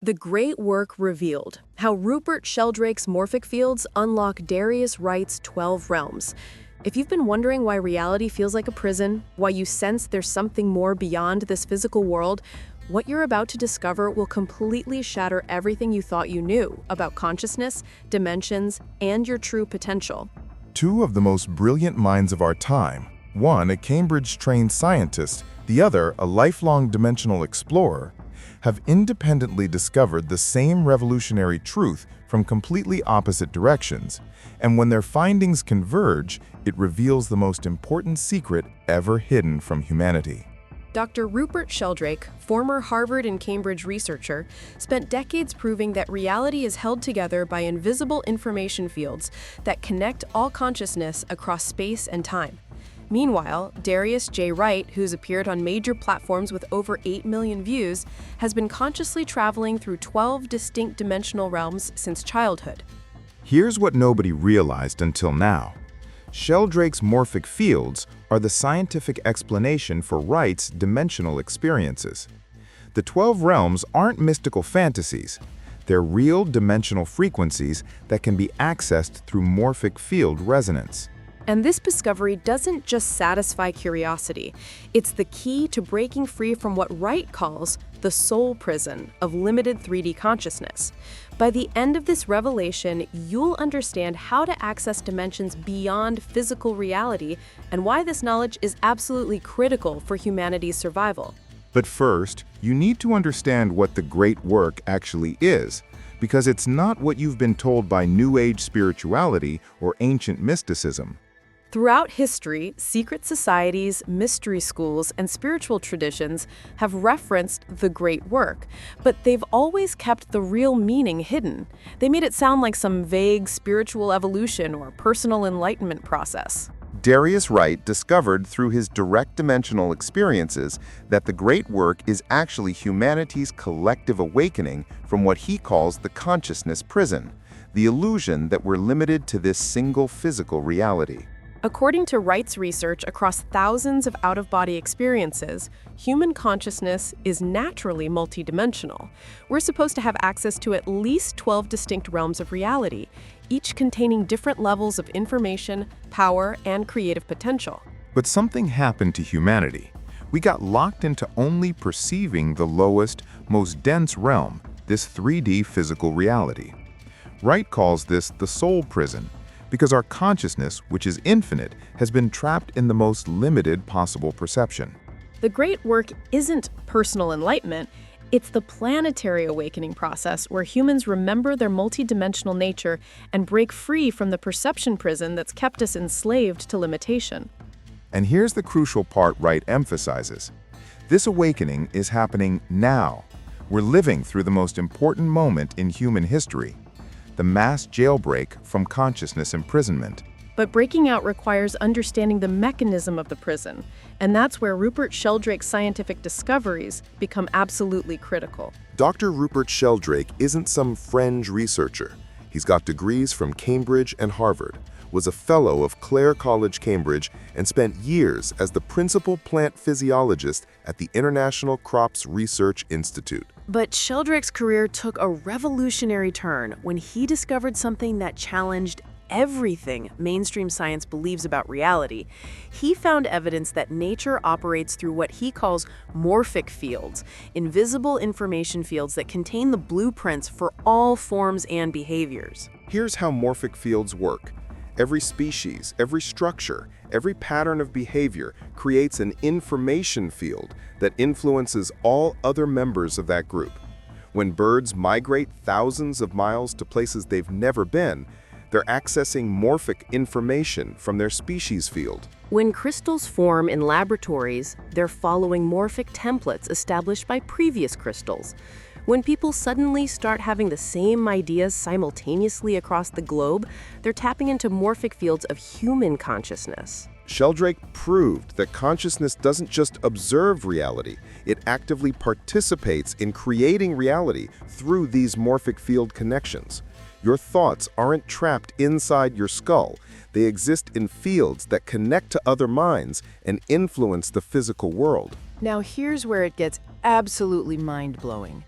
The great work revealed how Rupert Sheldrake's morphic fields unlock Darius Wright's 12 realms. If you've been wondering why reality feels like a prison, why you sense there's something more beyond this physical world, what you're about to discover will completely shatter everything you thought you knew about consciousness, dimensions, and your true potential. Two of the most brilliant minds of our time, one a Cambridge-trained scientist, the other a lifelong dimensional explorer, have independently discovered the same revolutionary truth from completely opposite directions, and when their findings converge, it reveals the most important secret ever hidden from humanity. Dr. Rupert Sheldrake, former Harvard and Cambridge researcher, spent decades proving that reality is held together by invisible information fields that connect all consciousness across space and time. Meanwhile, Darius J. Wright, who's appeared on major platforms with over 8 million views, has been consciously traveling through 12 distinct dimensional realms since childhood. Here's what nobody realized until now. Sheldrake's morphic fields are the scientific explanation for Wright's dimensional experiences. The 12 realms aren't mystical fantasies. They're real dimensional frequencies that can be accessed through morphic field resonance. And this discovery doesn't just satisfy curiosity. It's the key to breaking free from what Wright calls the soul prison of limited 3D consciousness. By the end of this revelation, you'll understand how to access dimensions beyond physical reality and why this knowledge is absolutely critical for humanity's survival. But first, you need to understand what the great work actually is, because it's not what you've been told by New Age spirituality or ancient mysticism. Throughout history, secret societies, mystery schools, and spiritual traditions have referenced the great work, but they've always kept the real meaning hidden. They made it sound like some vague spiritual evolution or personal enlightenment process. Darius Wright discovered through his direct dimensional experiences that the great work is actually humanity's collective awakening from what he calls the consciousness prison, the illusion that we're limited to this single physical reality. According to Wright's research across thousands of out-of-body experiences, human consciousness is naturally multidimensional. We're supposed to have access to at least 12 distinct realms of reality, each containing different levels of information, power, and creative potential. But something happened to humanity. We got locked into only perceiving the lowest, most dense realm, this 3D physical reality. Wright calls this the soul prison, because our consciousness, which is infinite, has been trapped in the most limited possible perception. The great work isn't personal enlightenment, it's the planetary awakening process where humans remember their multidimensional nature and break free from the perception prison that's kept us enslaved to limitation. And here's the crucial part Wright emphasizes. This awakening is happening now. We're living through the most important moment in human history, the mass jailbreak from consciousness imprisonment. But breaking out requires understanding the mechanism of the prison, and that's where Rupert Sheldrake's scientific discoveries become absolutely critical. Dr. Rupert Sheldrake isn't some fringe researcher. He's got degrees from Cambridge and Harvard, was a fellow of Clare College, Cambridge, and spent years as the principal plant physiologist at the International Crops Research Institute. But Sheldrake's career took a revolutionary turn when he discovered something that challenged everything mainstream science believes about reality. He found evidence that nature operates through what he calls morphic fields, invisible information fields that contain the blueprints for all forms and behaviors. Here's how morphic fields work. Every species, every structure, every pattern of behavior creates an information field that influences all other members of that group. When birds migrate thousands of miles to places they've never been, they're accessing morphic information from their species field. When crystals form in laboratories, they're following morphic templates established by previous crystals. When people suddenly start having the same ideas simultaneously across the globe, they're tapping into morphic fields of human consciousness. Sheldrake proved that consciousness doesn't just observe reality, it actively participates in creating reality through these morphic field connections. Your thoughts aren't trapped inside your skull. They exist in fields that connect to other minds and influence the physical world. Now here's where it gets absolutely mind-blowing.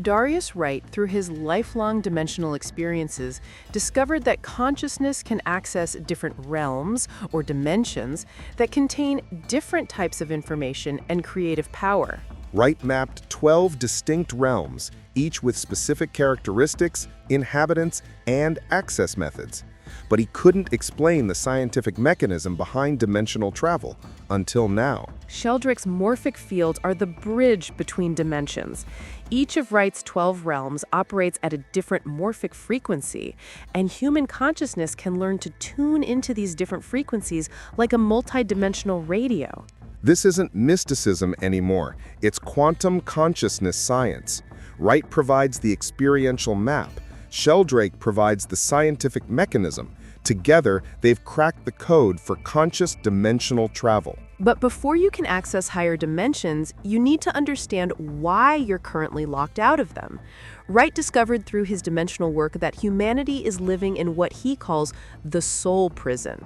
Darius Wright, through his lifelong dimensional experiences, discovered that consciousness can access different realms or dimensions that contain different types of information and creative power. Wright mapped 12 distinct realms, each with specific characteristics, inhabitants, and access methods. But he couldn't explain the scientific mechanism behind dimensional travel until now. Sheldrake's morphic fields are the bridge between dimensions. Each of Wright's 12 realms operates at a different morphic frequency, and human consciousness can learn to tune into these different frequencies like a multidimensional radio. This isn't mysticism anymore, it's quantum consciousness science. Wright provides the experiential map. Sheldrake provides the scientific mechanism. Together, they've cracked the code for conscious dimensional travel. But before you can access higher dimensions, you need to understand why you're currently locked out of them. Wright discovered through his dimensional work that humanity is living in what he calls the soul prison.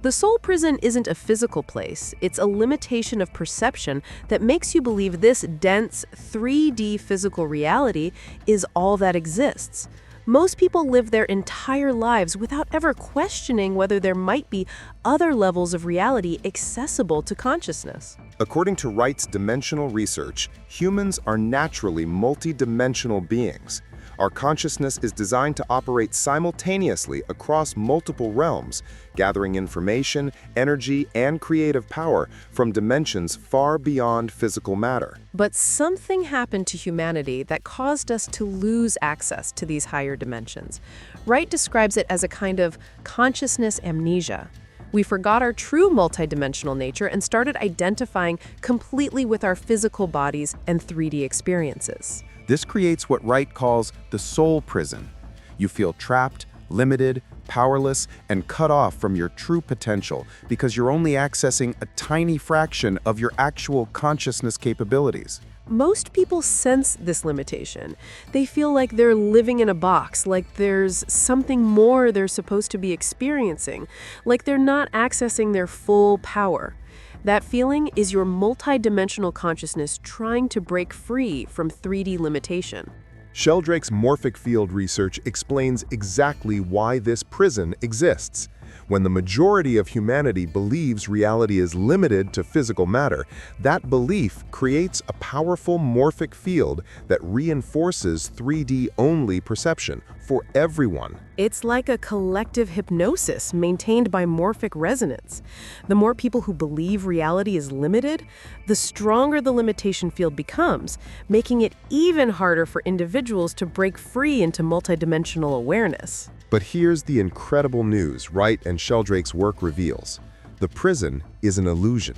The soul prison isn't a physical place, it's a limitation of perception that makes you believe this dense, 3D physical reality is all that exists. Most people live their entire lives without ever questioning whether there might be other levels of reality accessible to consciousness. According to Wright's dimensional research, humans are naturally multidimensional beings. Our consciousness is designed to operate simultaneously across multiple realms, gathering information, energy, and creative power from dimensions far beyond physical matter. But something happened to humanity that caused us to lose access to these higher dimensions. Wright describes it as a kind of consciousness amnesia. We forgot our true multidimensional nature and started identifying completely with our physical bodies and 3D experiences. This creates what Wright calls the soul prison. You feel trapped, limited, powerless, and cut off from your true potential because you're only accessing a tiny fraction of your actual consciousness capabilities. Most people sense this limitation. They feel like they're living in a box, like there's something more they're supposed to be experiencing, like they're not accessing their full power. That feeling is your multidimensional consciousness trying to break free from 3D limitation. Sheldrake's morphic field research explains exactly why this prison exists. When the majority of humanity believes reality is limited to physical matter, that belief creates a powerful morphic field that reinforces 3D-only perception for everyone. It's like a collective hypnosis maintained by morphic resonance. The more people who believe reality is limited, the stronger the limitation field becomes, making it even harder for individuals to break free into multidimensional awareness. But here's the incredible news Wright and Sheldrake's work reveals. The prison is an illusion.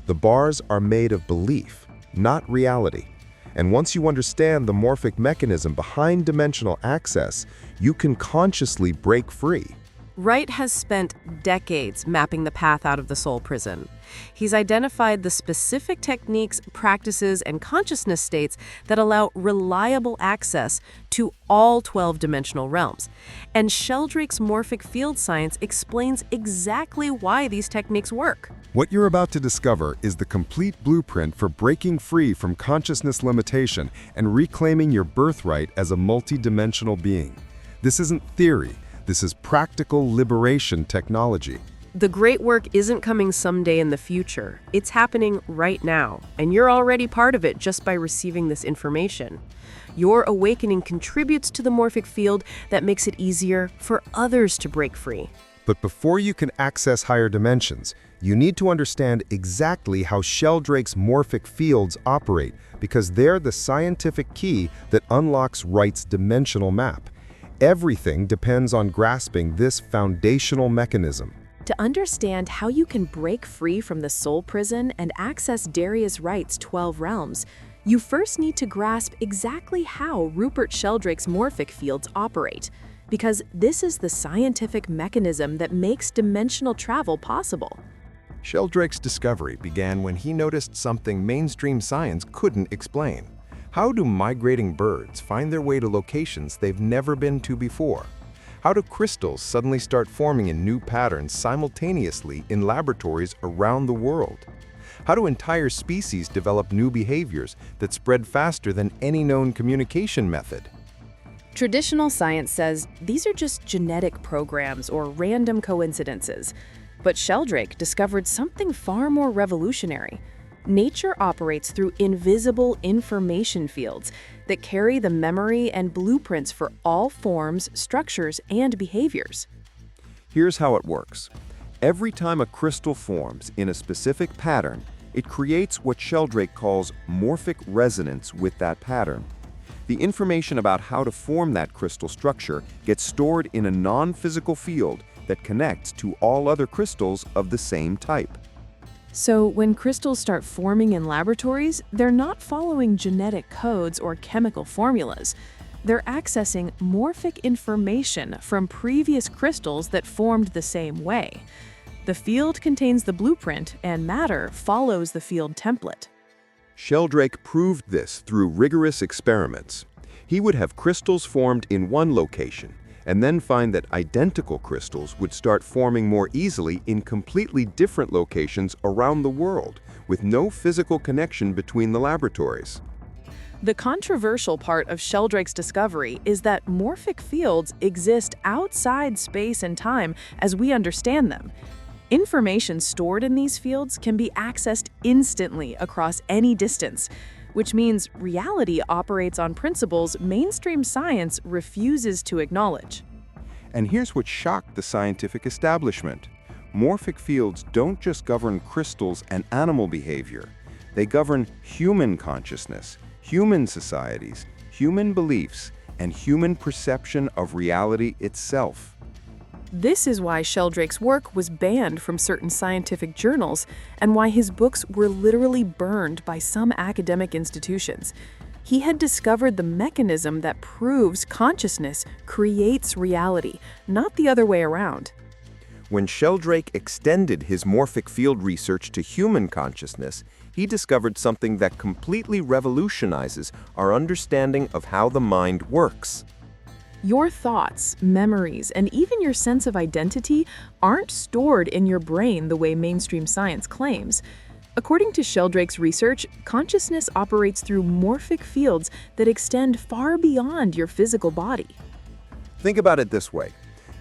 The bars are made of belief, not reality. And once you understand the morphic mechanism behind dimensional access, you can consciously break free. Wright has spent decades mapping the path out of the soul prison. He's identified the specific techniques, practices, and consciousness states that allow reliable access to all 12-dimensional realms. And Sheldrake's morphic field science explains exactly why these techniques work. What you're about to discover is the complete blueprint for breaking free from consciousness limitation and reclaiming your birthright as a multidimensional being. This isn't theory. This is practical liberation technology. The great work isn't coming someday in the future. It's happening right now, and you're already part of it just by receiving this information. Your awakening contributes to the morphic field that makes it easier for others to break free. But before you can access higher dimensions, you need to understand exactly how Sheldrake's morphic fields operate, because they're the scientific key that unlocks Wright's dimensional map. Everything depends on grasping this foundational mechanism. To understand how you can break free from the soul prison and access Darius Wright's 12 realms, you first need to grasp exactly how Rupert Sheldrake's morphic fields operate, because this is the scientific mechanism that makes dimensional travel possible. Sheldrake's discovery began when he noticed something mainstream science couldn't explain. How do migrating birds find their way to locations they've never been to before? How do crystals suddenly start forming in new patterns simultaneously in laboratories around the world? How do entire species develop new behaviors that spread faster than any known communication method? Traditional science says these are just genetic programs or random coincidences. But Sheldrake discovered something far more revolutionary. Nature operates through invisible information fields that carry the memory and blueprints for all forms, structures, and behaviors. Here's how it works. Every time a crystal forms in a specific pattern, it creates what Sheldrake calls morphic resonance with that pattern. The information about how to form that crystal structure gets stored in a non-physical field that connects to all other crystals of the same type. So when crystals start forming in laboratories, they're not following genetic codes or chemical formulas. They're accessing morphic information from previous crystals that formed the same way. The field contains the blueprint, and matter follows the field template. Sheldrake proved this through rigorous experiments. He would have crystals formed in one location, and then find that identical crystals would start forming more easily in completely different locations around the world, with no physical connection between the laboratories. The controversial part of Sheldrake's discovery is that morphic fields exist outside space and time as we understand them. Information stored in these fields can be accessed instantly across any distance, which means reality operates on principles mainstream science refuses to acknowledge. And here's what shocked the scientific establishment. Morphic fields don't just govern crystals and animal behavior. They govern human consciousness, human societies, human beliefs, and human perception of reality itself. This is why Sheldrake's work was banned from certain scientific journals and why his books were literally burned by some academic institutions. He had discovered the mechanism that proves consciousness creates reality, not the other way around. When Sheldrake extended his morphic field research to human consciousness, he discovered something that completely revolutionizes our understanding of how the mind works. Your thoughts, memories, and even your sense of identity aren't stored in your brain the way mainstream science claims. According to Sheldrake's research, consciousness operates through morphic fields that extend far beyond your physical body. Think about it this way.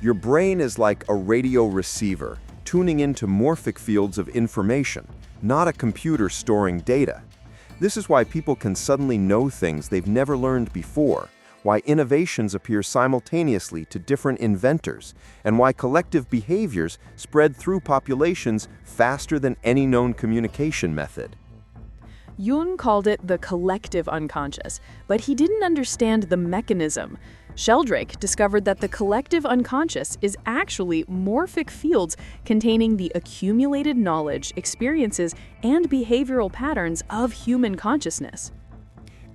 Your brain is like a radio receiver, tuning into morphic fields of information, not a computer storing data. This is why people can suddenly know things they've never learned before, why innovations appear simultaneously to different inventors, and why collective behaviors spread through populations faster than any known communication method. Jung called it the collective unconscious, but he didn't understand the mechanism. Sheldrake discovered that the collective unconscious is actually morphic fields containing the accumulated knowledge, experiences, and behavioral patterns of human consciousness.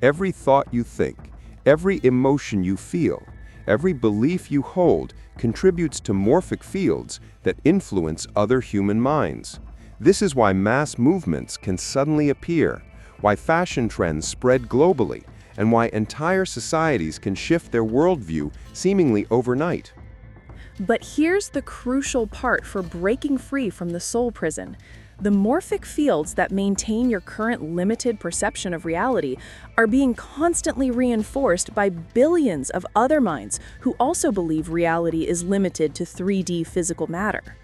Every thought you think, every emotion you feel, every belief you hold contributes to morphic fields that influence other human minds. This is why mass movements can suddenly appear, why fashion trends spread globally, and why entire societies can shift their worldview seemingly overnight. But here's the crucial part for breaking free from the soul prison. The morphic fields that maintain your current limited perception of reality are being constantly reinforced by billions of other minds who also believe reality is limited to 3D physical matter.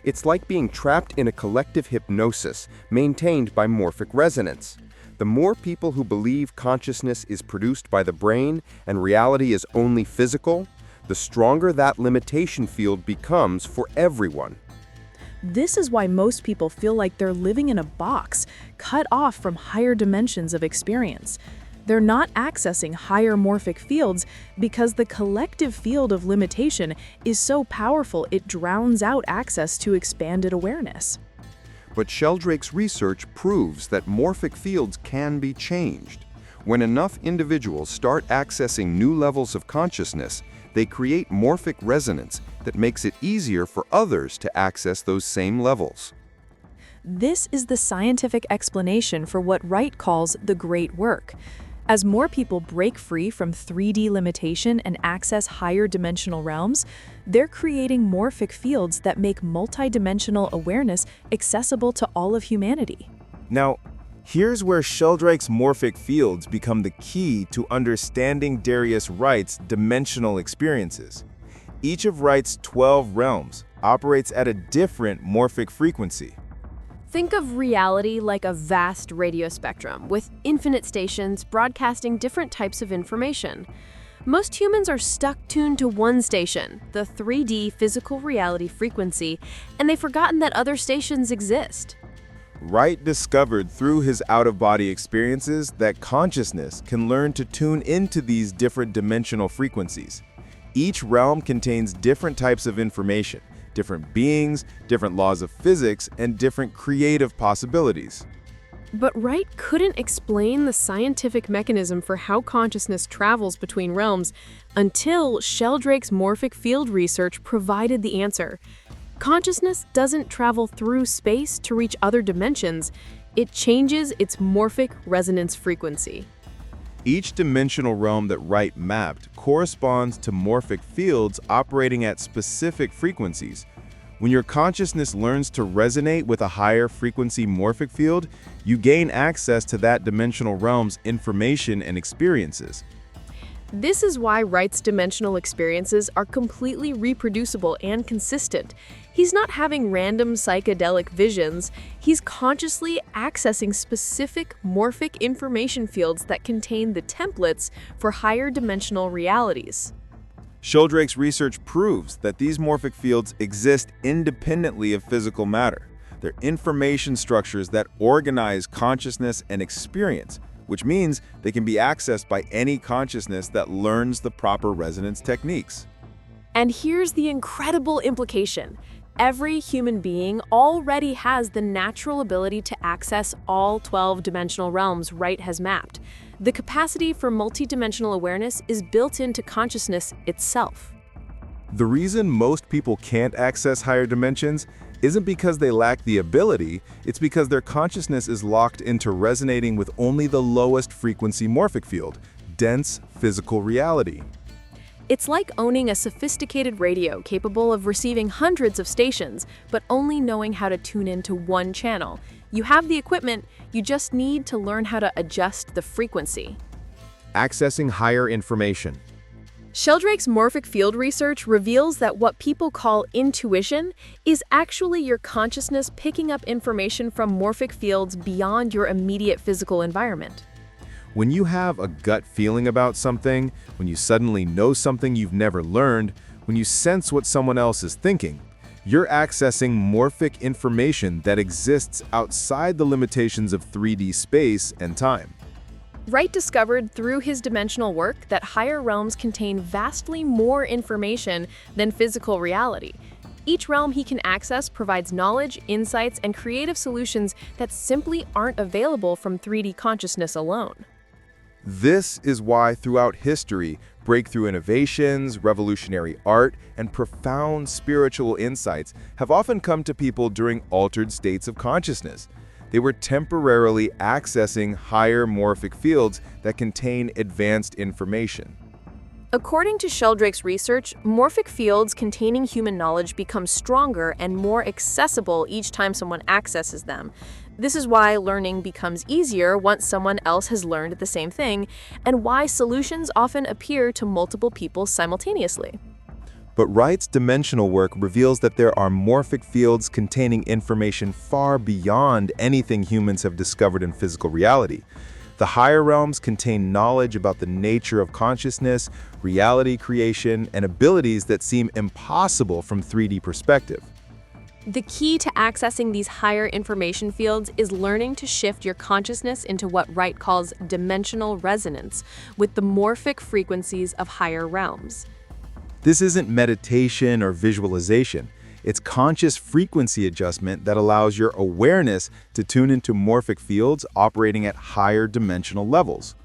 It's like being trapped in a collective hypnosis maintained by morphic resonance. The more people who believe consciousness is produced by the brain and reality is only physical, the stronger that limitation field becomes for everyone. This is why most people feel like they're living in a box, cut off from higher dimensions of experience. They're not accessing higher morphic fields because the collective field of limitation is so powerful it drowns out access to expanded awareness. But Sheldrake's research proves that morphic fields can be changed. When enough individuals start accessing new levels of consciousness, they create morphic resonance that makes it easier for others to access those same levels. This is the scientific explanation for what Wright calls the great work. As more people break free from 3D limitation and access higher dimensional realms, they're creating morphic fields that make multidimensional awareness accessible to all of humanity. Now, here's where Sheldrake's morphic fields become the key to understanding Darius Wright's dimensional experiences. Each of Wright's 12 realms operates at a different morphic frequency. Think of reality like a vast radio spectrum with infinite stations broadcasting different types of information. Most humans are stuck tuned to one station, the 3D physical reality frequency, and they've forgotten that other stations exist. Wright discovered through his out-of-body experiences that consciousness can learn to tune into these different dimensional frequencies. Each realm contains different types of information, different beings, different laws of physics, and different creative possibilities. But Wright couldn't explain the scientific mechanism for how consciousness travels between realms until Sheldrake's morphic field research provided the answer. Consciousness doesn't travel through space to reach other dimensions. It changes its morphic resonance frequency. Each dimensional realm that Wright mapped corresponds to morphic fields operating at specific frequencies. When your consciousness learns to resonate with a higher frequency morphic field, you gain access to that dimensional realm's information and experiences. This is why Wright's dimensional experiences are completely reproducible and consistent. He's not having random psychedelic visions. He's consciously accessing specific morphic information fields that contain the templates for higher dimensional realities. Sheldrake's research proves that these morphic fields exist independently of physical matter. They're information structures that organize consciousness and experience, which means they can be accessed by any consciousness that learns the proper resonance techniques. And here's the incredible implication. Every human being already has the natural ability to access all 12 dimensional realms Wright has mapped. The capacity for multidimensional awareness is built into consciousness itself. The reason most people can't access higher dimensions isn't because they lack the ability, it's because their consciousness is locked into resonating with only the lowest frequency morphic field, dense physical reality. It's like owning a sophisticated radio capable of receiving hundreds of stations, but only knowing how to tune into one channel. You have the equipment, you just need to learn how to adjust the frequency. Accessing higher information. Sheldrake's morphic field research reveals that what people call intuition is actually your consciousness picking up information from morphic fields beyond your immediate physical environment. When you have a gut feeling about something, when you suddenly know something you've never learned, when you sense what someone else is thinking, you're accessing morphic information that exists outside the limitations of 3D space and time. Wright discovered through his dimensional work that higher realms contain vastly more information than physical reality. Each realm he can access provides knowledge, insights, and creative solutions that simply aren't available from 3D consciousness alone. This is why throughout history, breakthrough innovations, revolutionary art, and profound spiritual insights have often come to people during altered states of consciousness. They were temporarily accessing higher morphic fields that contain advanced information. According to Sheldrake's research, morphic fields containing human knowledge become stronger and more accessible each time someone accesses them. This is why learning becomes easier once someone else has learned the same thing, and why solutions often appear to multiple people simultaneously. But Wright's dimensional work reveals that there are morphic fields containing information far beyond anything humans have discovered in physical reality. The higher realms contain knowledge about the nature of consciousness, reality creation, and abilities that seem impossible from 3D perspective. The key to accessing these higher information fields is learning to shift your consciousness into what Wright calls dimensional resonance with the morphic frequencies of higher realms. This isn't meditation or visualization. It's conscious frequency adjustment that allows your awareness to tune into morphic fields operating at higher dimensional levels.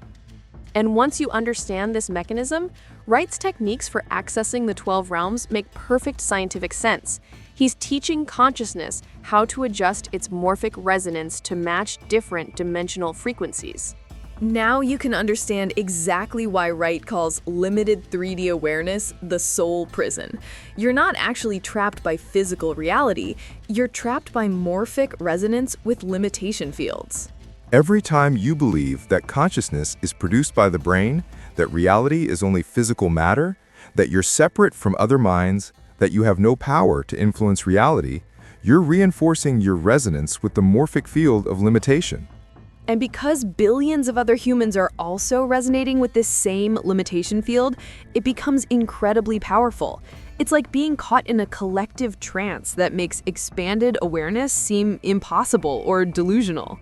And once you understand this mechanism, Wright's techniques for accessing the 12 realms make perfect scientific sense. He's teaching consciousness how to adjust its morphic resonance to match different dimensional frequencies. Now you can understand exactly why Wright calls limited 3D awareness the soul prison. You're not actually trapped by physical reality, you're trapped by morphic resonance with limitation fields. Every time you believe that consciousness is produced by the brain, that reality is only physical matter, that you're separate from other minds, that you have no power to influence reality, you're reinforcing your resonance with the morphic field of limitation. And because billions of other humans are also resonating with this same limitation field, it becomes incredibly powerful. It's like being caught in a collective trance that makes expanded awareness seem impossible or delusional.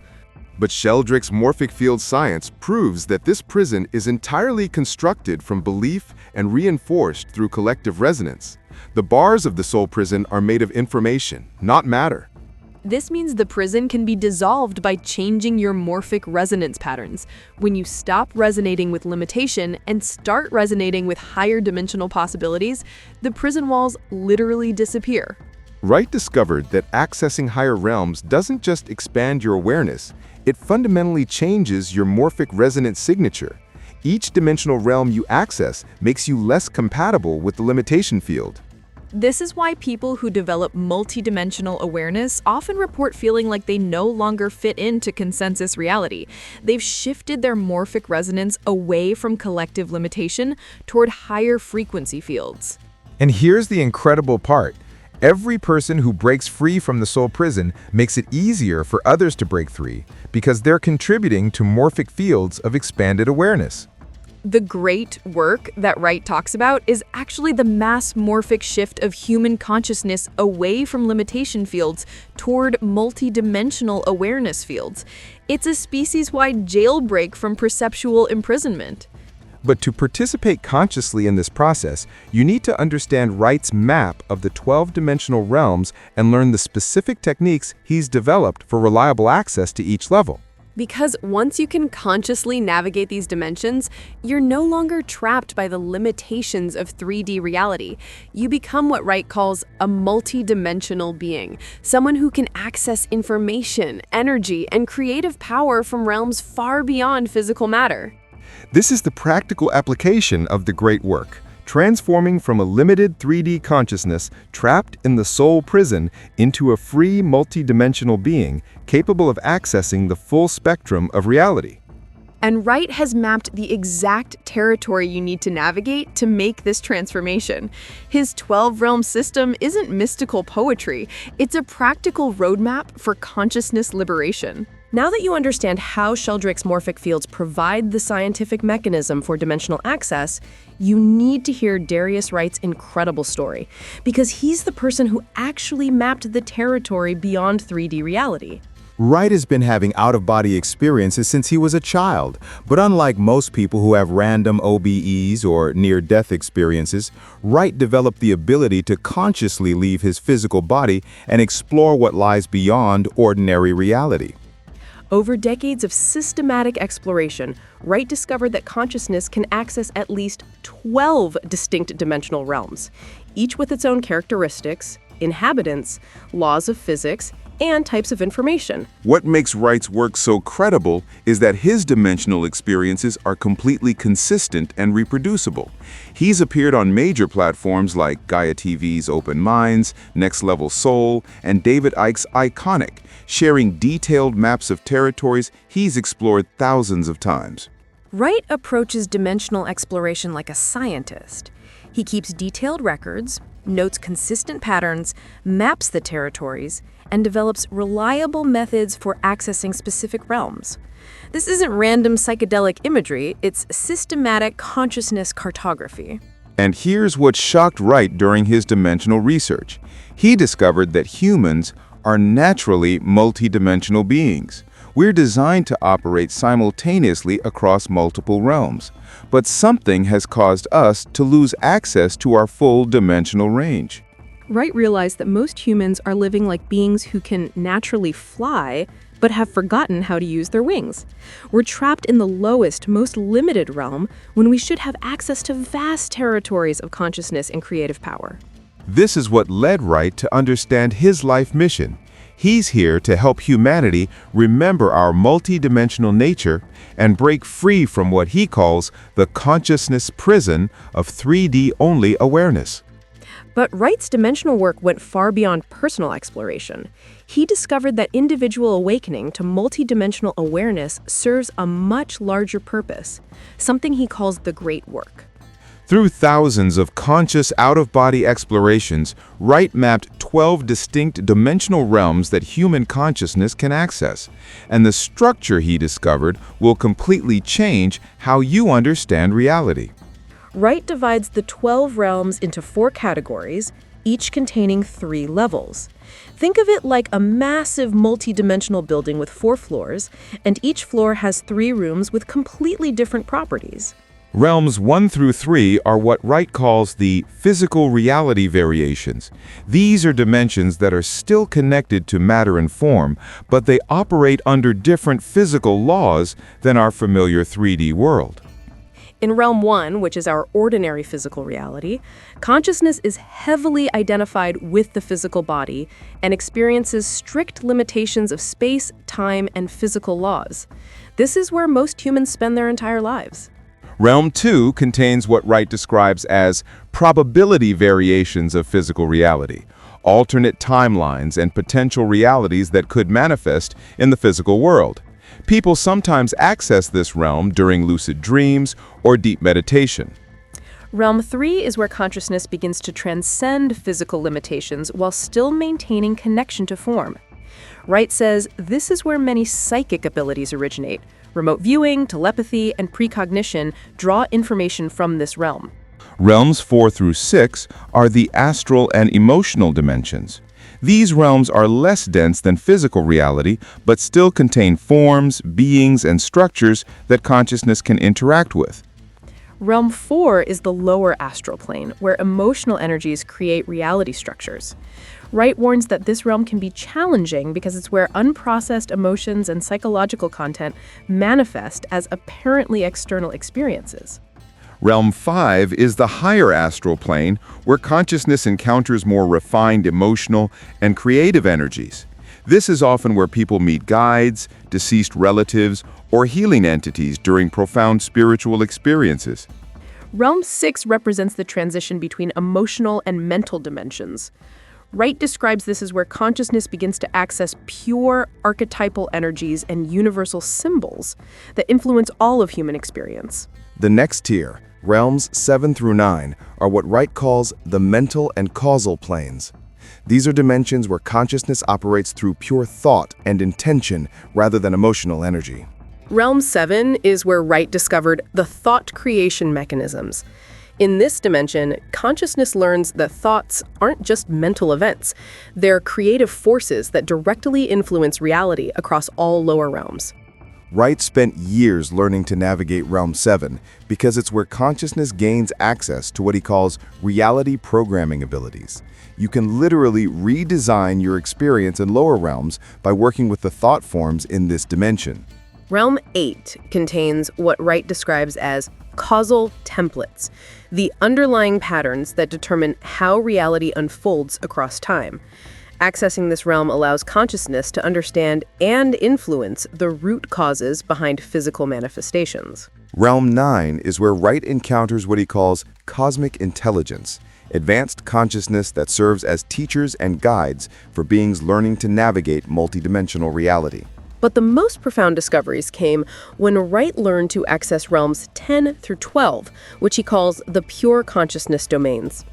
But Sheldrake's morphic field science proves that this prison is entirely constructed from belief and reinforced through collective resonance. The bars of the soul prison are made of information, not matter. This means the prison can be dissolved by changing your morphic resonance patterns. When you stop resonating with limitation and start resonating with higher dimensional possibilities, the prison walls literally disappear. Wright discovered that accessing higher realms doesn't just expand your awareness, it fundamentally changes your morphic resonance signature. Each dimensional realm you access makes you less compatible with the limitation field. This is why people who develop multidimensional awareness often report feeling like they no longer fit into consensus reality. They've shifted their morphic resonance away from collective limitation toward higher frequency fields. And here's the incredible part. Every person who breaks free from the soul prison makes it easier for others to break free because they're contributing to morphic fields of expanded awareness. The great work that Wright talks about is actually the mass morphic shift of human consciousness away from limitation fields toward multidimensional awareness fields. It's a species-wide jailbreak from perceptual imprisonment. But to participate consciously in this process, you need to understand Wright's map of the 12-dimensional realms and learn the specific techniques he's developed for reliable access to each level. Because once you can consciously navigate these dimensions, you're no longer trapped by the limitations of 3D reality. You become what Wright calls a multidimensional being, someone who can access information, energy, and creative power from realms far beyond physical matter. This is the practical application of the great work, transforming from a limited 3D consciousness trapped in the soul prison into a free multidimensional being capable of accessing the full spectrum of reality. And Wright has mapped the exact territory you need to navigate to make this transformation. His 12-realm system isn't mystical poetry, it's a practical roadmap for consciousness liberation. Now that you understand how Sheldrake's morphic fields provide the scientific mechanism for dimensional access, you need to hear Darius Wright's incredible story, because he's the person who actually mapped the territory beyond 3D reality. Wright has been having out-of-body experiences since he was a child, but unlike most people who have random OBEs or near-death experiences, Wright developed the ability to consciously leave his physical body and explore what lies beyond ordinary reality. Over decades of systematic exploration, Wright discovered that consciousness can access at least 12 distinct dimensional realms, each with its own characteristics, inhabitants, laws of physics, and types of information. What makes Wright's work so credible is that his dimensional experiences are completely consistent and reproducible. He's appeared on major platforms like Gaia TV's Open Minds, Next Level Soul, and David Icke's Iconic, sharing detailed maps of territories he's explored thousands of times. Wright approaches dimensional exploration like a scientist. He keeps detailed records, notes consistent patterns, maps the territories, and develops reliable methods for accessing specific realms. This isn't random psychedelic imagery, it's systematic consciousness cartography. And here's what shocked Wright during his dimensional research. He discovered that humans are naturally multidimensional beings. We're designed to operate simultaneously across multiple realms, but something has caused us to lose access to our full dimensional range. Wright realized that most humans are living like beings who can naturally fly, but have forgotten how to use their wings. We're trapped in the lowest, most limited realm when we should have access to vast territories of consciousness and creative power. This is what led Wright to understand his life mission. He's here to help humanity remember our multidimensional nature and break free from what he calls the consciousness prison of 3D-only awareness. But Wright's dimensional work went far beyond personal exploration. He discovered that individual awakening to multidimensional awareness serves a much larger purpose, something he calls the Great Work. Through thousands of conscious out-of-body explorations, Wright mapped 12 distinct dimensional realms that human consciousness can access. And the structure he discovered will completely change how you understand reality. Wright divides the 12 realms into 4 categories, each containing 3 levels. Think of it like a massive multi-dimensional building with 4 floors, and each floor has 3 rooms with completely different properties. Realms 1 through 3 are what Wright calls the physical reality variations. These are dimensions that are still connected to matter and form, but they operate under different physical laws than our familiar 3D world. In Realm 1, which is our ordinary physical reality, consciousness is heavily identified with the physical body and experiences strict limitations of space, time, and physical laws. This is where most humans spend their entire lives. Realm 2 contains what Wright describes as probability variations of physical reality, alternate timelines and potential realities that could manifest in the physical world. People sometimes access this realm during lucid dreams or deep meditation. Realm 3 is where consciousness begins to transcend physical limitations while still maintaining connection to form. Wright says this is where many psychic abilities originate. Remote viewing, telepathy, and precognition draw information from this realm. Realms 4 through 6 are the astral and emotional dimensions. These realms are less dense than physical reality, but still contain forms, beings, and structures that consciousness can interact with. Realm 4 is the lower astral plane, where emotional energies create reality structures. Wright warns that this realm can be challenging because it's where unprocessed emotions and psychological content manifest as apparently external experiences. Realm 5 is the higher astral plane, where consciousness encounters more refined emotional and creative energies. This is often where people meet guides, deceased relatives, or healing entities during profound spiritual experiences. Realm 6 represents the transition between emotional and mental dimensions. Wright describes this as where consciousness begins to access pure archetypal energies and universal symbols that influence all of human experience. The next tier, realms 7 through 9, are what Wright calls the mental and causal planes. These are dimensions where consciousness operates through pure thought and intention rather than emotional energy. Realm 7 is where Wright discovered the thought creation mechanisms. In this dimension, consciousness learns that thoughts aren't just mental events. They're creative forces that directly influence reality across all lower realms. Wright spent years learning to navigate Realm 7 because it's where consciousness gains access to what he calls reality programming abilities. You can literally redesign your experience in lower realms by working with the thought forms in this dimension. Realm 8 contains what Wright describes as causal templates, the underlying patterns that determine how reality unfolds across time. Accessing this realm allows consciousness to understand and influence the root causes behind physical manifestations. Realm 9 is where Wright encounters what he calls cosmic intelligence, advanced consciousness that serves as teachers and guides for beings learning to navigate multidimensional reality. But the most profound discoveries came when Wright learned to access realms 10 through 12, which he calls the pure consciousness domains.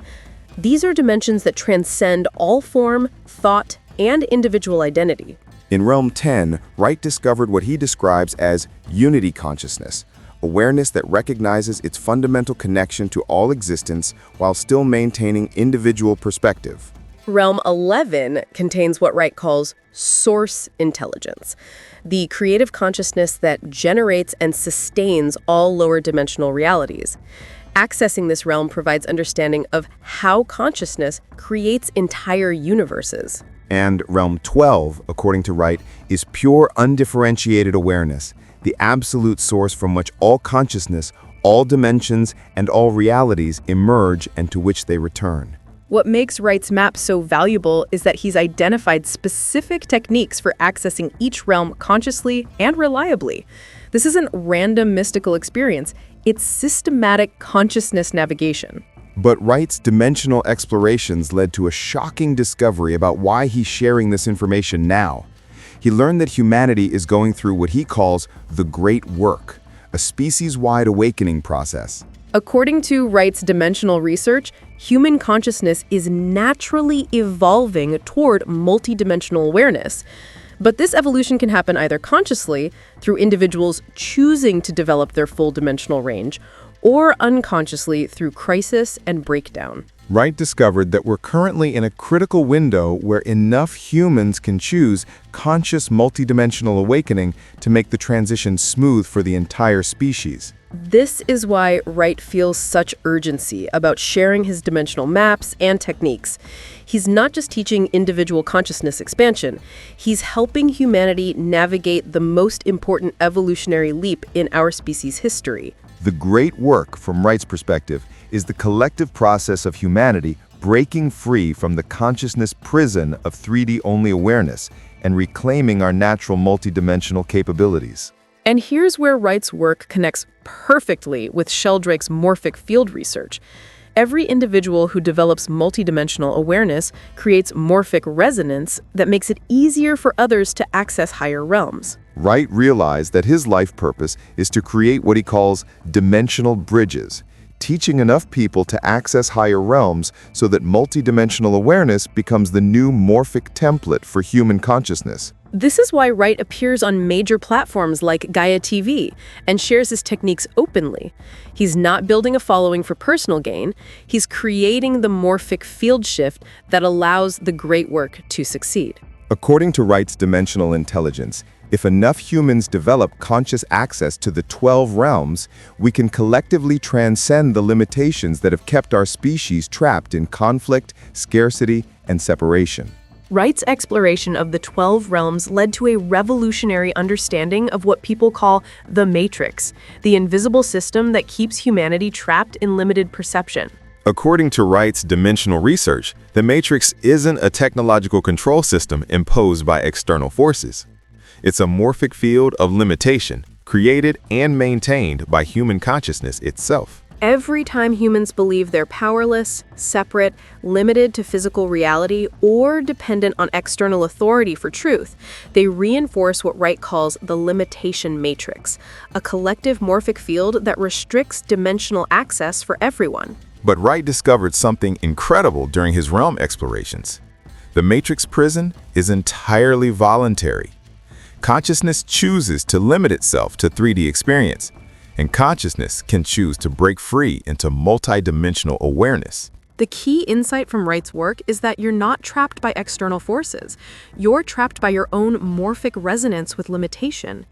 These are dimensions that transcend all form, thought, and individual identity. In Realm 10, Wright discovered what he describes as unity consciousness, awareness that recognizes its fundamental connection to all existence while still maintaining individual perspective. Realm 11 contains what Wright calls source intelligence, the creative consciousness that generates and sustains all lower dimensional realities. Accessing this realm provides understanding of how consciousness creates entire universes. And Realm 12, according to Wright, is pure undifferentiated awareness, the absolute source from which all consciousness, all dimensions, and all realities emerge and to which they return. What makes Wright's map so valuable is that he's identified specific techniques for accessing each realm consciously and reliably. This isn't random mystical experience, it's systematic consciousness navigation. But Wright's dimensional explorations led to a shocking discovery about why he's sharing this information now. He learned that humanity is going through what he calls the Great Work, a species-wide awakening process. According to Wright's dimensional research, human consciousness is naturally evolving toward multidimensional awareness. But this evolution can happen either consciously, through individuals choosing to develop their full dimensional range, or unconsciously through crisis and breakdown. Wright discovered that we're currently in a critical window where enough humans can choose conscious multidimensional awakening to make the transition smooth for the entire species. This is why Wright feels such urgency about sharing his dimensional maps and techniques. He's not just teaching individual consciousness expansion, he's helping humanity navigate the most important evolutionary leap in our species' history. The Great Work, from Wright's perspective, is the collective process of humanity breaking free from the consciousness prison of 3D-only awareness and reclaiming our natural multidimensional capabilities. And here's where Wright's work connects perfectly with Sheldrake's morphic field research. Every individual who develops multidimensional awareness creates morphic resonance that makes it easier for others to access higher realms. Wright realized that his life purpose is to create what he calls dimensional bridges, teaching enough people to access higher realms so that multidimensional awareness becomes the new morphic template for human consciousness. This is why Wright appears on major platforms like Gaia TV and shares his techniques openly. He's not building a following for personal gain, he's creating the morphic field shift that allows the great work to succeed. According to Wright's dimensional intelligence, if enough humans develop conscious access to the 12 realms, we can collectively transcend the limitations that have kept our species trapped in conflict, scarcity, and separation. Wright's exploration of the 12 realms led to a revolutionary understanding of what people call the Matrix, the invisible system that keeps humanity trapped in limited perception. According to Wright's dimensional research, the Matrix isn't a technological control system imposed by external forces. It's a morphic field of limitation, created and maintained by human consciousness itself. Every time humans believe they're powerless, separate, limited to physical reality, or dependent on external authority for truth, they reinforce what Wright calls the limitation matrix, a collective morphic field that restricts dimensional access for everyone. But Wright discovered something incredible during his realm explorations. The matrix prison is entirely voluntary. Consciousness chooses to limit itself to 3D experience, and consciousness can choose to break free into multidimensional awareness. The key insight from Wright's work is that you're not trapped by external forces. You're trapped by your own morphic resonance with limitation.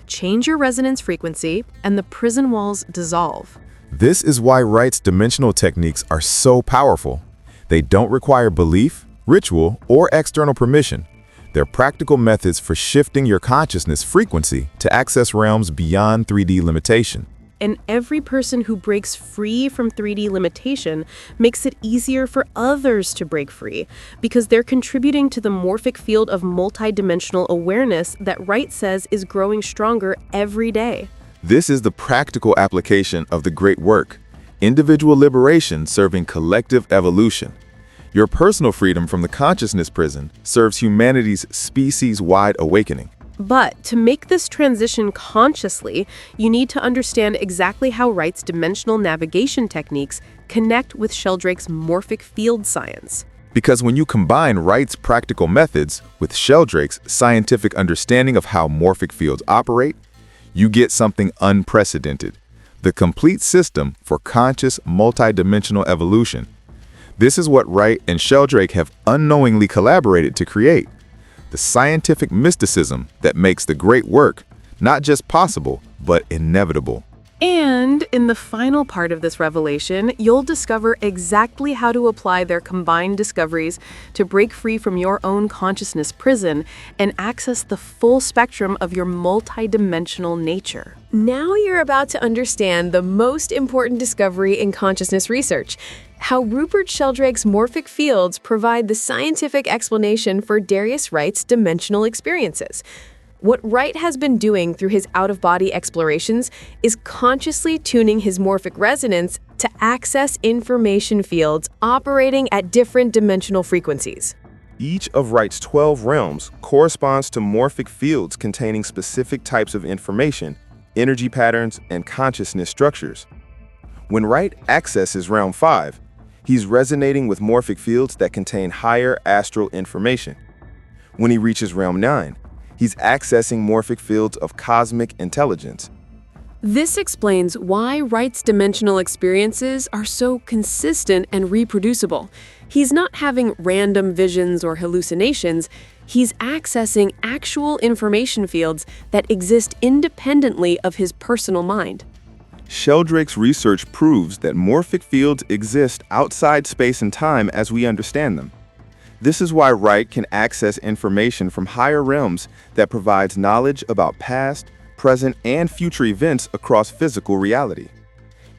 Change your resonance frequency, and the prison walls dissolve. This is why Wright's dimensional techniques are so powerful. They don't require belief, ritual, or external permission. They're practical methods for shifting your consciousness frequency to access realms beyond 3D limitation. And every person who breaks free from 3D limitation makes it easier for others to break free, because they're contributing to the morphic field of multidimensional awareness that Wright says is growing stronger every day. This is the practical application of the great work, individual liberation serving collective evolution. Your personal freedom from the consciousness prison serves humanity's species-wide awakening. But to make this transition consciously, you need to understand exactly how Wright's dimensional navigation techniques connect with Sheldrake's morphic field science. Because when you combine Wright's practical methods with Sheldrake's scientific understanding of how morphic fields operate, you get something unprecedented: the complete system for conscious multidimensional evolution. This is what Wright and Sheldrake have unknowingly collaborated to create: the scientific mysticism that makes the great work not just possible, but inevitable. And in the final part of this revelation, you'll discover exactly how to apply their combined discoveries to break free from your own consciousness prison and access the full spectrum of your multidimensional nature. Now you're about to understand the most important discovery in consciousness research: how Rupert Sheldrake's morphic fields provide the scientific explanation for Darius Wright's dimensional experiences. What Wright has been doing through his out-of-body explorations is consciously tuning his morphic resonance to access information fields operating at different dimensional frequencies. Each of Wright's 12 realms corresponds to morphic fields containing specific types of information, energy patterns, and consciousness structures. When Wright accesses realm 5, he's resonating with morphic fields that contain higher astral information. When he reaches realm 9, he's accessing morphic fields of cosmic intelligence. This explains why Wright's dimensional experiences are so consistent and reproducible. He's not having random visions or hallucinations. He's accessing actual information fields that exist independently of his personal mind. Sheldrake's research proves that morphic fields exist outside space and time as we understand them. This is why Wright can access information from higher realms that provides knowledge about past, present, and future events across physical reality.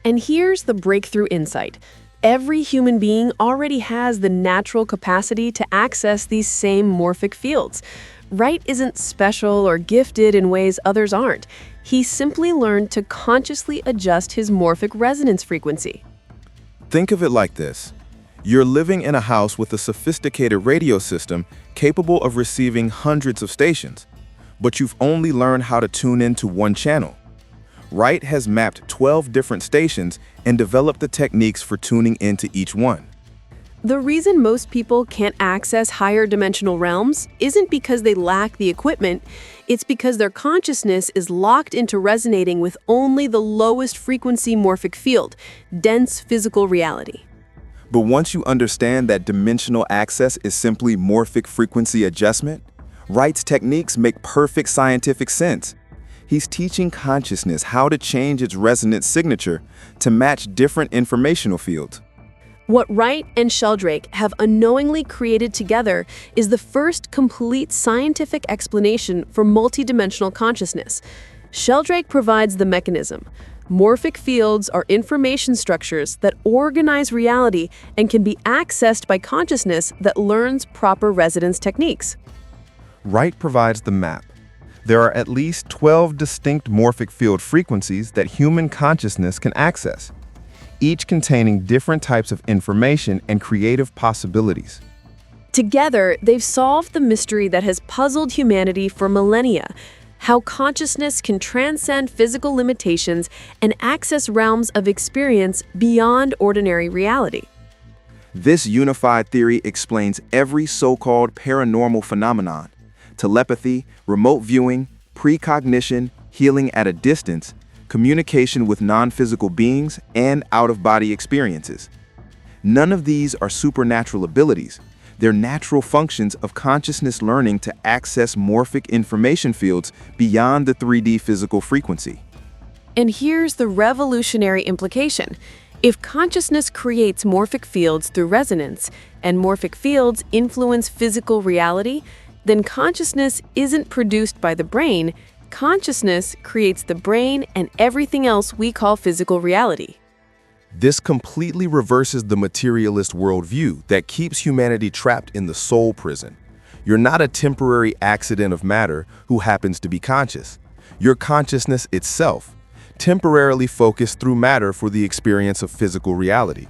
And here's the breakthrough insight. Every human being already has the natural capacity to access these same morphic fields. Wright isn't special or gifted in ways others aren't. He simply learned to consciously adjust his morphic resonance frequency. Think of it like this. You're living in a house with a sophisticated radio system capable of receiving hundreds of stations, but you've only learned how to tune into one channel. Wright has mapped 12 different stations and developed the techniques for tuning into each one. The reason most people can't access higher dimensional realms isn't because they lack the equipment, it's because their consciousness is locked into resonating with only the lowest frequency morphic field, dense physical reality. But once you understand that dimensional access is simply morphic frequency adjustment, Wright's techniques make perfect scientific sense. He's teaching consciousness how to change its resonance signature to match different informational fields. What Wright and Sheldrake have unknowingly created together is the first complete scientific explanation for multidimensional consciousness. Sheldrake provides the mechanism. Morphic fields are information structures that organize reality and can be accessed by consciousness that learns proper resonance techniques. Wright provides the map. There are at least 12 distinct morphic field frequencies that human consciousness can access, each containing different types of information and creative possibilities. Together, they've solved the mystery that has puzzled humanity for millennia: how consciousness can transcend physical limitations and access realms of experience beyond ordinary reality. This unified theory explains every so-called paranormal phenomenon: telepathy, remote viewing, precognition, healing at a distance, communication with non-physical beings, and out-of-body experiences. None of these are supernatural abilities. They're natural functions of consciousness learning to access morphic information fields beyond the 3D physical frequency. And here's the revolutionary implication. If consciousness creates morphic fields through resonance, and morphic fields influence physical reality, then consciousness isn't produced by the brain. Consciousness creates the brain and everything else we call physical reality. This completely reverses the materialist worldview that keeps humanity trapped in the soul prison. You're not a temporary accident of matter who happens to be conscious. You're consciousness itself, temporarily focused through matter for the experience of physical reality.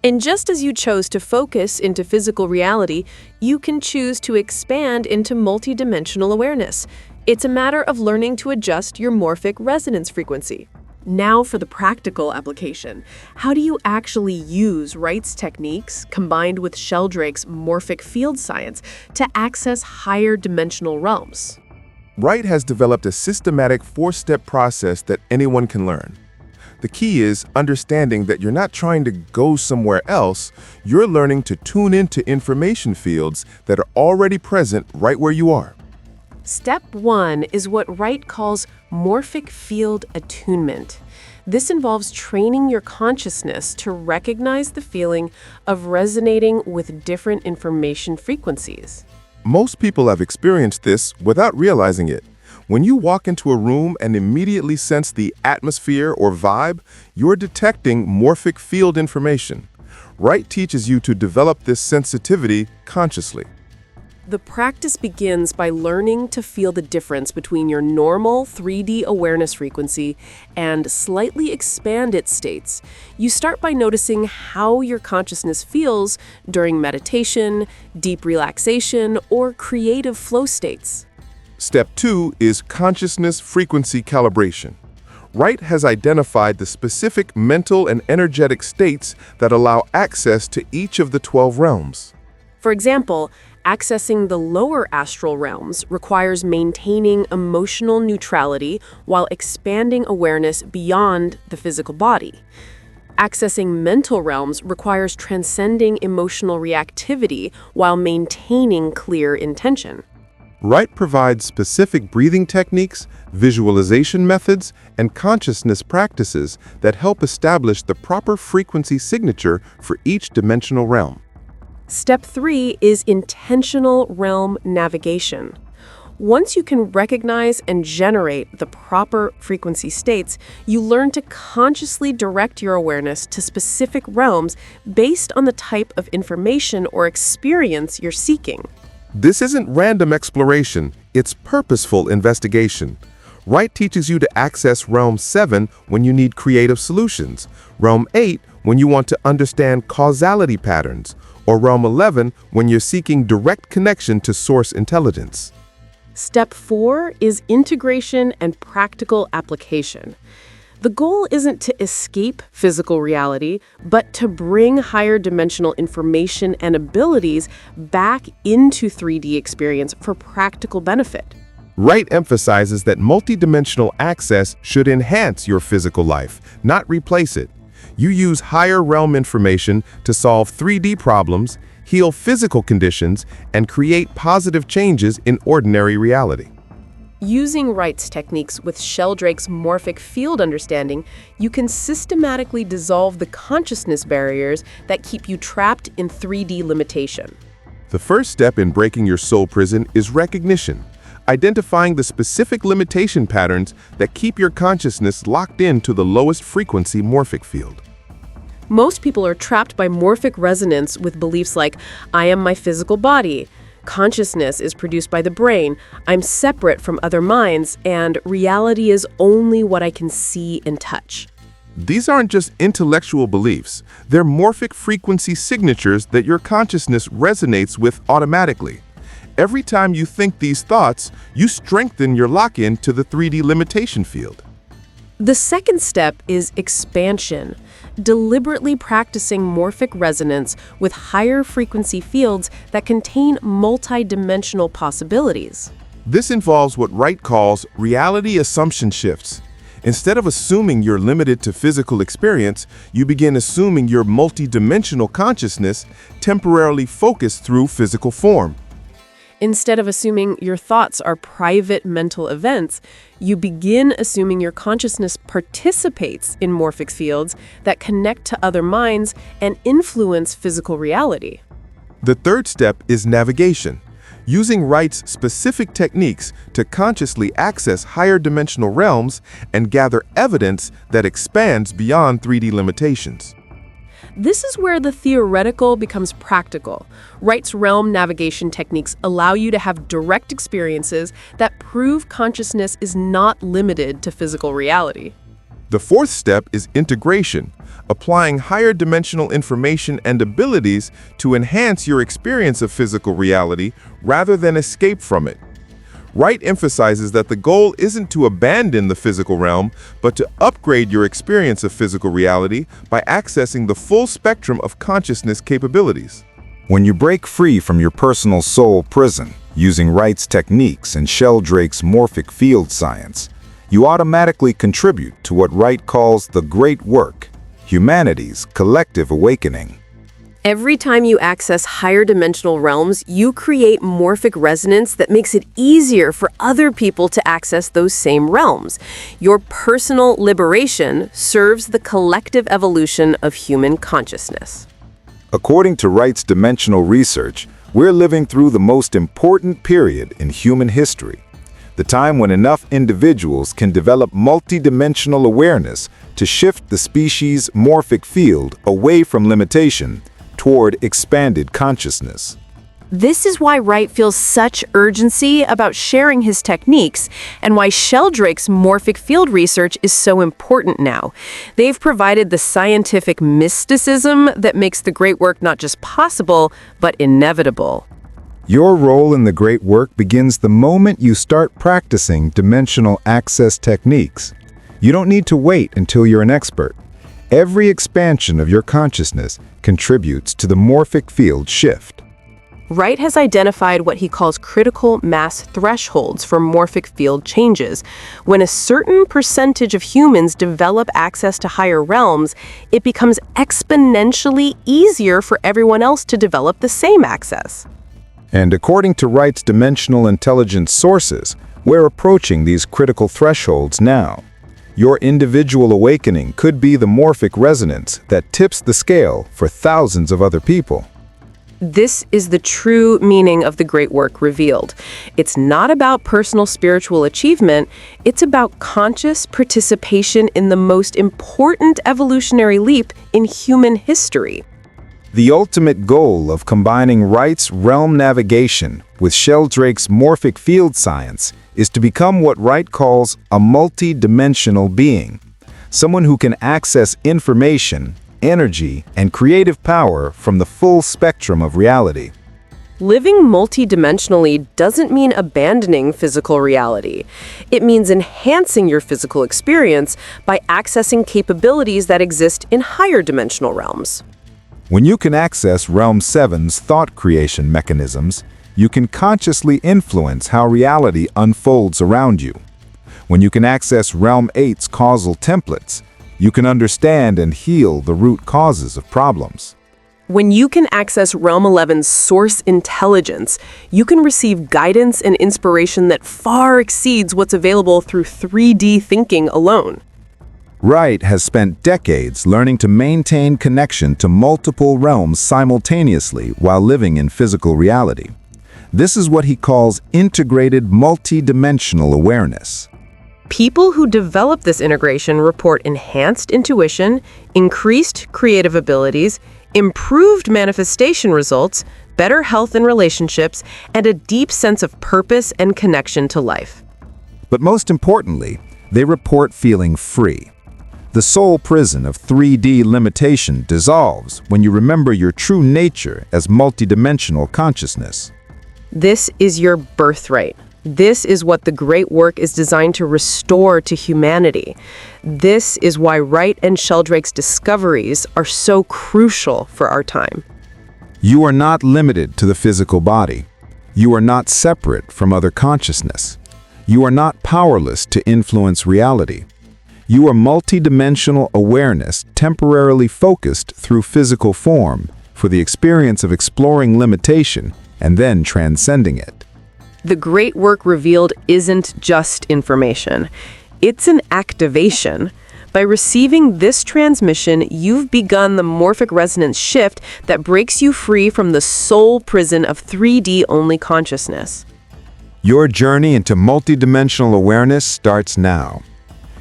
And just as you chose to focus into physical reality, you can choose to expand into multidimensional awareness. It's a matter of learning to adjust your morphic resonance frequency. Now for the practical application. How do you actually use Wright's techniques combined with Sheldrake's morphic field science to access higher dimensional realms? Wright has developed a systematic 4-step process that anyone can learn. The key is understanding that you're not trying to go somewhere else, you're learning to tune into information fields that are already present right where you are. Step 1 is what Wright calls morphic field attunement. This involves training your consciousness to recognize the feeling of resonating with different information frequencies. Most people have experienced this without realizing it. When you walk into a room and immediately sense the atmosphere or vibe, you're detecting morphic field information. Wright teaches you to develop this sensitivity consciously. The practice begins by learning to feel the difference between your normal 3D awareness frequency and slightly expanded states. You start by noticing how your consciousness feels during meditation, deep relaxation, or creative flow states. Step 2 is consciousness frequency calibration. Wright has identified the specific mental and energetic states that allow access to each of the 12 realms. For example, accessing the lower astral realms requires maintaining emotional neutrality while expanding awareness beyond the physical body. Accessing mental realms requires transcending emotional reactivity while maintaining clear intention. Wright provides specific breathing techniques, visualization methods, and consciousness practices that help establish the proper frequency signature for each dimensional realm. Step 3 is intentional realm navigation. Once you can recognize and generate the proper frequency states, you learn to consciously direct your awareness to specific realms based on the type of information or experience you're seeking. This isn't random exploration, it's purposeful investigation. Wright teaches you to access Realm 7 when you need creative solutions, Realm 8 when you want to understand causality patterns, or Realm 11 when you're seeking direct connection to source intelligence. Step 4 is integration and practical application. The goal isn't to escape physical reality, but to bring higher dimensional information and abilities back into 3D experience for practical benefit. Wright emphasizes that multidimensional access should enhance your physical life, not replace it. You use higher realm information to solve 3D problems, heal physical conditions, and create positive changes in ordinary reality. Using Wright's techniques with Sheldrake's morphic field understanding, you can systematically dissolve the consciousness barriers that keep you trapped in 3D limitation. The first step in breaking your soul prison is recognition, identifying the specific limitation patterns that keep your consciousness locked into the lowest frequency morphic field. Most people are trapped by morphic resonance with beliefs like, I am my physical body, consciousness is produced by the brain, I'm separate from other minds, and reality is only what I can see and touch. These aren't just intellectual beliefs, they're morphic frequency signatures that your consciousness resonates with automatically. Every time you think these thoughts, you strengthen your lock-in to the 3D limitation field. The second step is expansion, deliberately practicing morphic resonance with higher frequency fields that contain multidimensional possibilities. This involves what Wright calls reality assumption shifts. Instead of assuming you're limited to physical experience, you begin assuming you're multidimensional consciousness temporarily focused through physical form. Instead of assuming your thoughts are private mental events, you begin assuming your consciousness participates in morphic fields that connect to other minds and influence physical reality. The third step is navigation, using Wright's specific techniques to consciously access higher dimensional realms and gather evidence that expands beyond 3D limitations. This is where the theoretical becomes practical. Wright's realm navigation techniques allow you to have direct experiences that prove consciousness is not limited to physical reality. The fourth step is integration, applying higher dimensional information and abilities to enhance your experience of physical reality rather than escape from it. Wright emphasizes that the goal isn't to abandon the physical realm, but to upgrade your experience of physical reality by accessing the full spectrum of consciousness capabilities. When you break free from your personal soul prison, using Wright's techniques and Sheldrake's morphic field science, you automatically contribute to what Wright calls the great work, humanity's collective awakening. Every time you access higher dimensional realms, you create morphic resonance that makes it easier for other people to access those same realms. Your personal liberation serves the collective evolution of human consciousness. According to Wright's dimensional research, we're living through the most important period in human history. The time when enough individuals can develop multidimensional awareness to shift the species' morphic field away from limitation toward expanded consciousness. This is why Wright feels such urgency about sharing his techniques and why Sheldrake's morphic field research is so important now. They've provided the scientific mysticism that makes the great work not just possible, but inevitable. Your role in the great work begins the moment you start practicing dimensional access techniques. You don't need to wait until you're an expert. Every expansion of your consciousness contributes to the morphic field shift. Wright has identified what he calls critical mass thresholds for morphic field changes. When a certain percentage of humans develop access to higher realms, it becomes exponentially easier for everyone else to develop the same access. And according to Wright's dimensional intelligence sources, we're approaching these critical thresholds now. Your individual awakening could be the morphic resonance that tips the scale for thousands of other people. This is the true meaning of the great work revealed. It's not about personal spiritual achievement, it's about conscious participation in the most important evolutionary leap in human history. The ultimate goal of combining Wright's realm navigation with Sheldrake's morphic field science is to become what Wright calls a multi-dimensional being, someone who can access information, energy, and creative power from the full spectrum of reality. Living multidimensionally doesn't mean abandoning physical reality. It means enhancing your physical experience by accessing capabilities that exist in higher dimensional realms. When you can access Realm 7's thought creation mechanisms, you can consciously influence how reality unfolds around you. When you can access Realm 8's causal templates, you can understand and heal the root causes of problems. When you can access Realm 11's source intelligence, you can receive guidance and inspiration that far exceeds what's available through 3D thinking alone. Wright has spent decades learning to maintain connection to multiple realms simultaneously while living in physical reality. This is what he calls integrated multidimensional awareness. People who develop this integration report enhanced intuition, increased creative abilities, improved manifestation results, better health and relationships, and a deep sense of purpose and connection to life. But most importantly, they report feeling free. The soul prison of 3D limitation dissolves when you remember your true nature as multidimensional consciousness. This is your birthright. This is what the great work is designed to restore to humanity. This is why Wright and Sheldrake's discoveries are so crucial for our time. You are not limited to the physical body. You are not separate from other consciousness. You are not powerless to influence reality. You are multidimensional awareness temporarily focused through physical form for the experience of exploring limitation and then transcending it. The great work revealed isn't just information. It's an activation. By receiving this transmission, you've begun the morphic resonance shift that breaks you free from the soul prison of 3D-only consciousness. Your journey into multidimensional awareness starts now.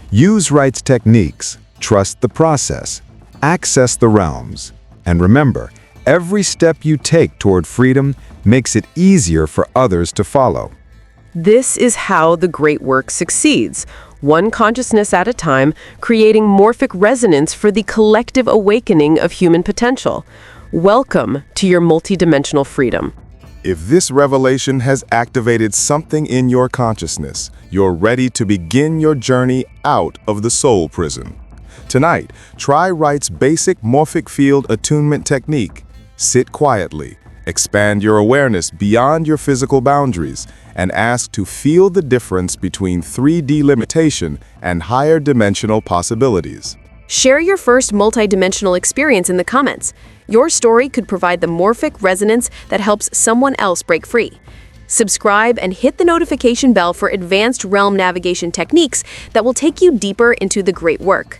Use Wright's techniques, trust the process, access the realms, and remember, every step you take toward freedom makes it easier for others to follow. This is how the great work succeeds, one consciousness at a time, creating morphic resonance for the collective awakening of human potential. Welcome to your multidimensional freedom. If this revelation has activated something in your consciousness, you're ready to begin your journey out of the soul prison. Tonight, try Wright's basic morphic field attunement technique. Sit quietly, expand your awareness beyond your physical boundaries, and ask to feel the difference between 3D limitation and higher dimensional possibilities. Share your first multidimensional experience in the comments. Your story could provide the morphic resonance that helps someone else break free. Subscribe and hit the notification bell for advanced realm navigation techniques that will take you deeper into the great work.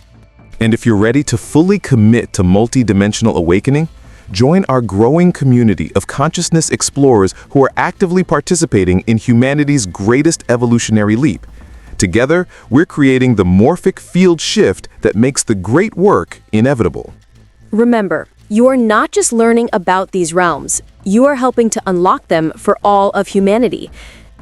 And if you're ready to fully commit to multidimensional awakening, join our growing community of consciousness explorers who are actively participating in humanity's greatest evolutionary leap. Together, we're creating the morphic field shift that makes the great work inevitable. Remember, you are not just learning about these realms, you are helping to unlock them for all of humanity.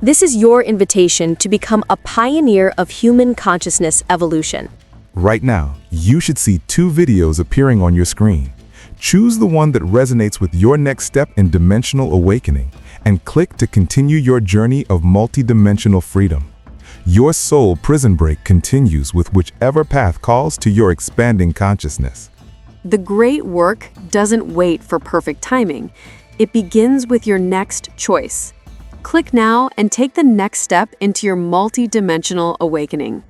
This is your invitation to become a pioneer of human consciousness evolution. Right now, you should see 2 videos appearing on your screen. Choose the one that resonates with your next step in dimensional awakening and click to continue your journey of multidimensional freedom. Your soul prison break continues with whichever path calls to your expanding consciousness. The great work doesn't wait for perfect timing. It begins with your next choice. Click now and take the next step into your multidimensional awakening.